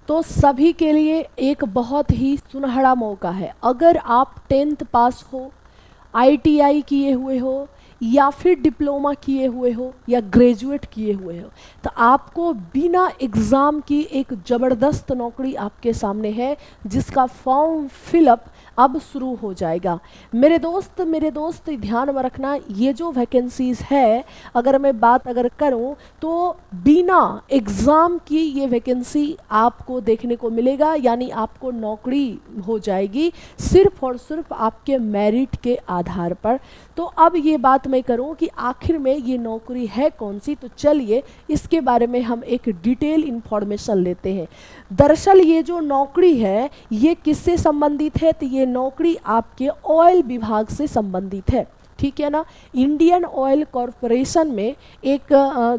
तो सभी के लिए एक बहुत ही सुनहरा मौका है। अगर आप 10th पास हो, आईटीआई किए हुए हो, या फिर डिप्लोमा किए हुए हो, या ग्रेजुएट किए हुए हो, तो आपको बिना एग्ज़ाम की एक ज़बरदस्त नौकरी आपके सामने है, जिसका फॉर्म फिलअप अब शुरू हो जाएगा। मेरे दोस्त ध्यान में रखना, ये जो वैकेंसीज़ है, अगर मैं बात अगर करूं तो बिना एग्ज़ाम की ये वैकेंसी आपको देखने को मिलेगा, यानी आपको नौकरी हो जाएगी सिर्फ और सिर्फ आपके मेरिट के आधार पर। तो अब ये बात मैं करूं कि आखिर में ये नौकरी है कौन सी, तो चलिए इसके बारे में हम एक डिटेल इंफॉर्मेशन लेते हैं। दरअसल ये जो नौकरी है ये किससे संबंधित है, तो ये नौकरी आपके ऑयल विभाग से संबंधित है, ठीक है ना। इंडियन ऑयल कॉरपोरेशन में एक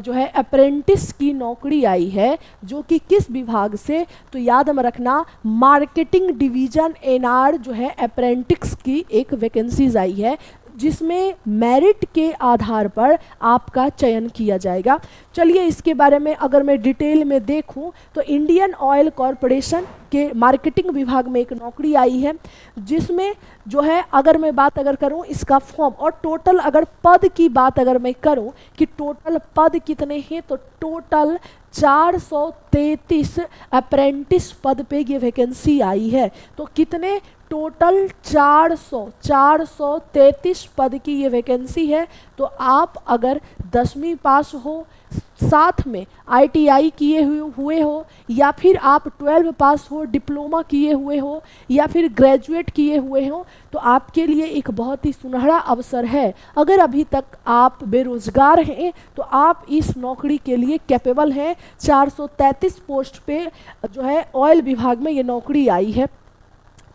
जो है अप्रेंटिस की नौकरी आई है, जो कि किस विभाग से, तो याद में रखना मार्केटिंग डिवीजन एनआर जो है अप्रेंटिस की एक वैकेंसीज आई है, जिसमें मेरिट के आधार पर आपका चयन किया जाएगा। चलिए इसके बारे में अगर मैं डिटेल में देखूं तो इंडियन ऑयल कॉरपोरेशन के मार्केटिंग विभाग में एक नौकरी आई है, जिसमें जो है अगर मैं बात अगर करूं इसका फॉर्म और टोटल अगर पद की बात अगर मैं करूं कि टोटल पद कितने हैं, तो टोटल 433 अप्रेंटिस पद पे ये वैकेंसी आई है। तो कितने, टोटल 433 पद की ये वैकेंसी है। तो आप अगर 10वीं पास हो, साथ में आईटीआई किए हुए हो, या फिर आप 12 पास हो, डिप्लोमा किए हुए हो, या फिर ग्रेजुएट किए हुए हो, तो आपके लिए एक बहुत ही सुनहरा अवसर है। अगर अभी तक आप बेरोजगार हैं तो आप इस नौकरी के लिए कैपेबल हैं। 433 पोस्ट पे जो है ऑयल विभाग में ये नौकरी आई है।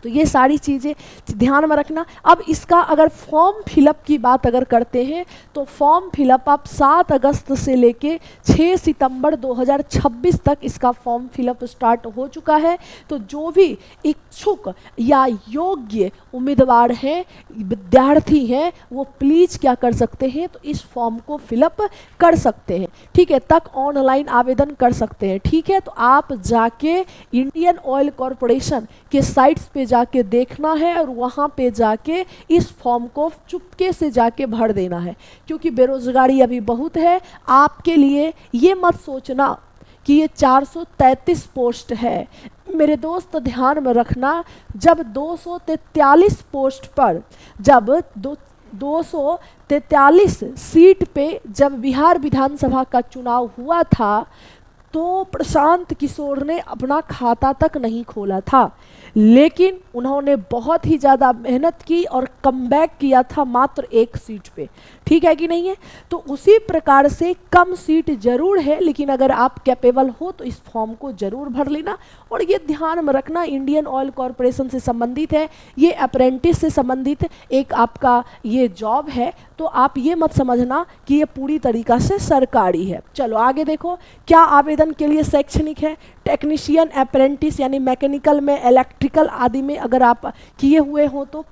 तो ये सारी चीज़ें ध्यान में रखना। अब इसका अगर फॉर्म फिलअप की बात अगर करते हैं तो फॉर्म फिलअप आप 7 अगस्त से लेके 6 सितंबर 2026 तक इसका फॉर्म फिलअप स्टार्ट हो चुका है। तो जो भी इच्छुक या योग्य उम्मीदवार हैं, विद्यार्थी हैं, वो प्लीज़ क्या कर सकते हैं, तो इस फॉर्म को फिलअप कर सकते हैं, ठीक है, तक ऑनलाइन आवेदन कर सकते हैं, ठीक है। तो आप जाके इंडियन ऑयल कॉरपोरेशन के साइट्स पे जाके देखना है और वहाँ पे जाके इस फॉर्म को चुपके से जाके भर देना है, क्योंकि बेरोजगारी अभी बहुत है। आपके लिए ये मत सोचना कि ये 433 पोस्ट है। मेरे दोस्त ध्यान में रखना, जब 243 पोस्ट पर, जब 243 सीट पे जब बिहार विधानसभा का चुनाव हुआ था, तो प्रशांत किशोर ने अपना खाता तक नहीं खोला था, लेकिन उन्होंने बहुत ही ज़्यादा मेहनत की और कमबैक किया था मात्र 1 सीट पे, ठीक है कि नहीं है। तो उसी प्रकार से कम सीट जरूर है, लेकिन अगर आप कैपेबल हो तो इस फॉर्म को जरूर भर लेना। और ये ध्यान में रखना, इंडियन ऑयल कॉरपोरेशन से संबंधित है, ये अप्रेंटिस से संबंधित एक आपका ये जॉब है। तो आप ये मत समझना कि ये पूरी तरीक़ा से सरकारी है। चलो आगे देखो, क्या आवेदन के लिए शैक्षणिक है। टेक्नीशियन अप्रेंटिस यानी मैकेनिकल में, इलेक्ट्रिकल आदि में अगर आप किए हुए हो तो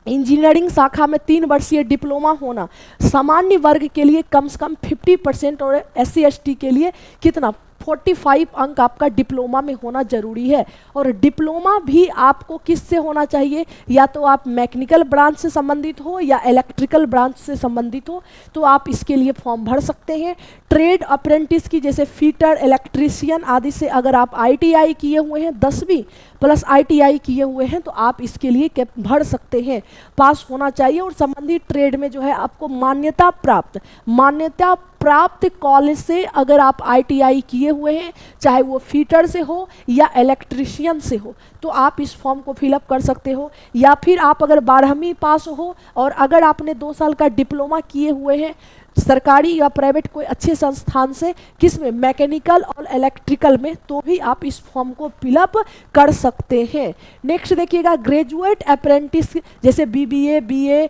इंजीनियरिंग शाखा में 3 वर्षीय डिप्लोमा होना, सामान्य वर्ग के लिए कम से कम 50% और SC ST के लिए कितना 45 अंक आपका डिप्लोमा में होना जरूरी है। और डिप्लोमा भी आपको किससे होना चाहिए, या तो आप मैकेनिकल ब्रांच से संबंधित हो या इलेक्ट्रिकल ब्रांच से संबंधित हो, तो आप इसके लिए फॉर्म भर सकते हैं। ट्रेड अप्रेंटिस की जैसे फीटर, इलेक्ट्रीशियन आदि से अगर आप ITI किए हुए हैं, 10वीं प्लस ITI किए हुए हैं, तो आप इसके लिए भर सकते हैं। पास होना चाहिए और संबंधित ट्रेड में जो है आपको मान्यता प्राप्त कॉलेज से अगर आप ITI किए हुए हैं, चाहे वो फीटर से हो या इलेक्ट्रीशियन से हो, तो आप इस फॉर्म को फिलअप कर सकते हो। या फिर आप अगर 12वीं पास हो और अगर आपने 2 साल का डिप्लोमा किए हुए हैं सरकारी या प्राइवेट कोई अच्छे संस्थान से, किसमें, मैकेनिकल और इलेक्ट्रिकल में, तो भी आप इस फॉर्म को फिलअप कर सकते हैं। नेक्स्ट देखिएगा, ग्रेजुएट अप्रेंटिस जैसे BBA, BA,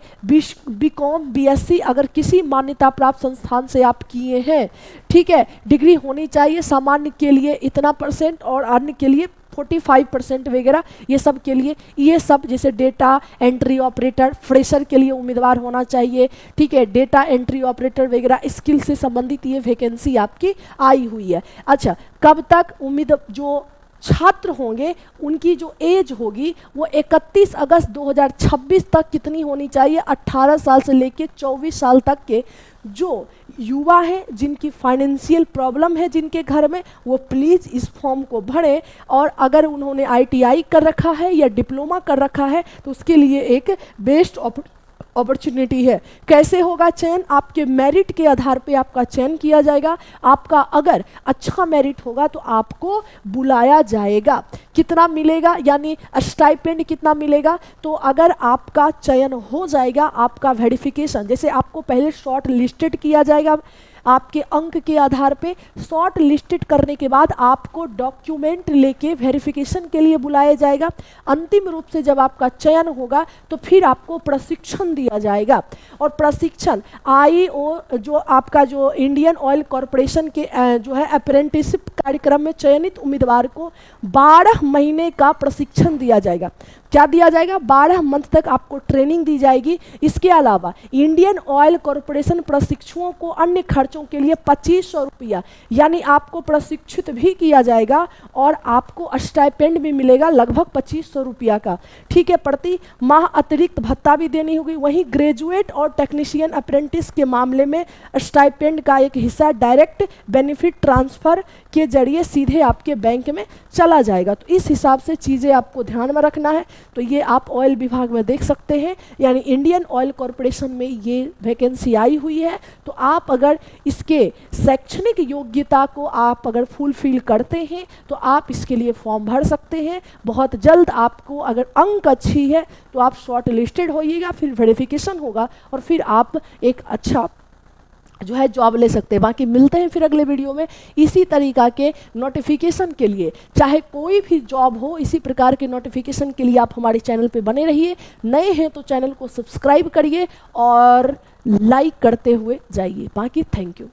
BCom, BSc अगर किसी मान्यता प्राप्त संस्थान से आप किए हैं, ठीक है, डिग्री होनी चाहिए। सामान्य के लिए इतना % और अन्य के लिए 45% वगैरह, ये सब के लिए, ये सब जैसे डेटा एंट्री ऑपरेटर फ्रेशर के लिए उम्मीदवार होना चाहिए, ठीक है, डेटा एंट्री ऑपरेटर वगैरह स्किल से संबंधित ये वैकेंसी आपकी आई हुई है। अच्छा, कब तक उम्मीद, जो छात्र होंगे उनकी जो एज होगी वो 31 अगस्त 2026 तक कितनी होनी चाहिए, 18 साल से लेकर 24 साल तक के जो युवा हैं जिनकी फाइनेंशियल प्रॉब्लम है जिनके घर में, वो प्लीज़ इस फॉर्म को भरें। और अगर उन्होंने ITI कर रखा है या डिप्लोमा कर रखा है तो उसके लिए एक बेस्ट अपॉर्चुनिटी है। कैसे होगा चयन? आपके मेरिट के आधार पे आपका चयन किया जाएगा। आपका अगर अच्छा मेरिट होगा तो आपको बुलाया जाएगा। कितना मिलेगा, यानी स्टाइपेंड कितना मिलेगा? तो अगर आपका चयन हो जाएगा, आपका वेरिफिकेशन, जैसे आपको पहले शॉर्ट लिस्टेड किया जाएगा आपके अंक के आधार पे, शॉर्ट लिस्टेड करने के बाद आपको डॉक्यूमेंट लेके वेरिफिकेशन के लिए बुलाया जाएगा। अंतिम रूप से जब आपका चयन होगा तो फिर आपको प्रशिक्षण दिया जाएगा। और प्रशिक्षण IO जो आपका जो इंडियन ऑयल कॉरपोरेशन के जो है अप्रेंटिसशिप कार्यक्रम में चयनित उम्मीदवार को 12 महीने का प्रशिक्षण दिया जाएगा। क्या दिया जाएगा? 12 मंथ तक आपको ट्रेनिंग दी जाएगी। इसके अलावा इंडियन ऑयल कॉरपोरेशन प्रशिक्षुओं को अन्य खर्चों के लिए 2500 रुपया, यानी आपको प्रशिक्षित भी किया जाएगा और आपको स्टाइपेंड भी मिलेगा लगभग 2500 रुपया का। ठीक है, प्रति माह अतिरिक्त भत्ता भी देनी होगी। वहीं ग्रेजुएट और टेक्नीशियन अप्रेंटिस के मामले में स्टाइपेंड का एक हिस्सा डायरेक्ट बेनिफिट ट्रांसफर के जरिए सीधे आपके बैंक में चला जाएगा। तो इस हिसाब से चीज़ें आपको ध्यान में रखना है। तो ये आप ऑयल विभाग में देख सकते हैं, यानी इंडियन ऑयल कॉरपोरेशन में ये वैकेंसी आई हुई है। तो आप अगर इसके शैक्षणिक योग्यता को आप अगर फुलफिल करते हैं तो आप इसके लिए फॉर्म भर सकते हैं। बहुत जल्द आपको अगर अंक अच्छी है तो आप शॉर्ट लिस्टेड होइएगा, फिर वेरिफिकेशन होगा और फिर आप एक अच्छा जो है जॉब ले सकते हैं। बाकी मिलते हैं फिर अगले वीडियो में इसी तरीका के नोटिफिकेशन के लिए। चाहे कोई भी जॉब हो, इसी प्रकार के नोटिफिकेशन के लिए आप हमारे चैनल पे बने रहिए। नए हैं तो चैनल को सब्सक्राइब करिए और लाइक करते हुए जाइए। बाकी थैंक यू।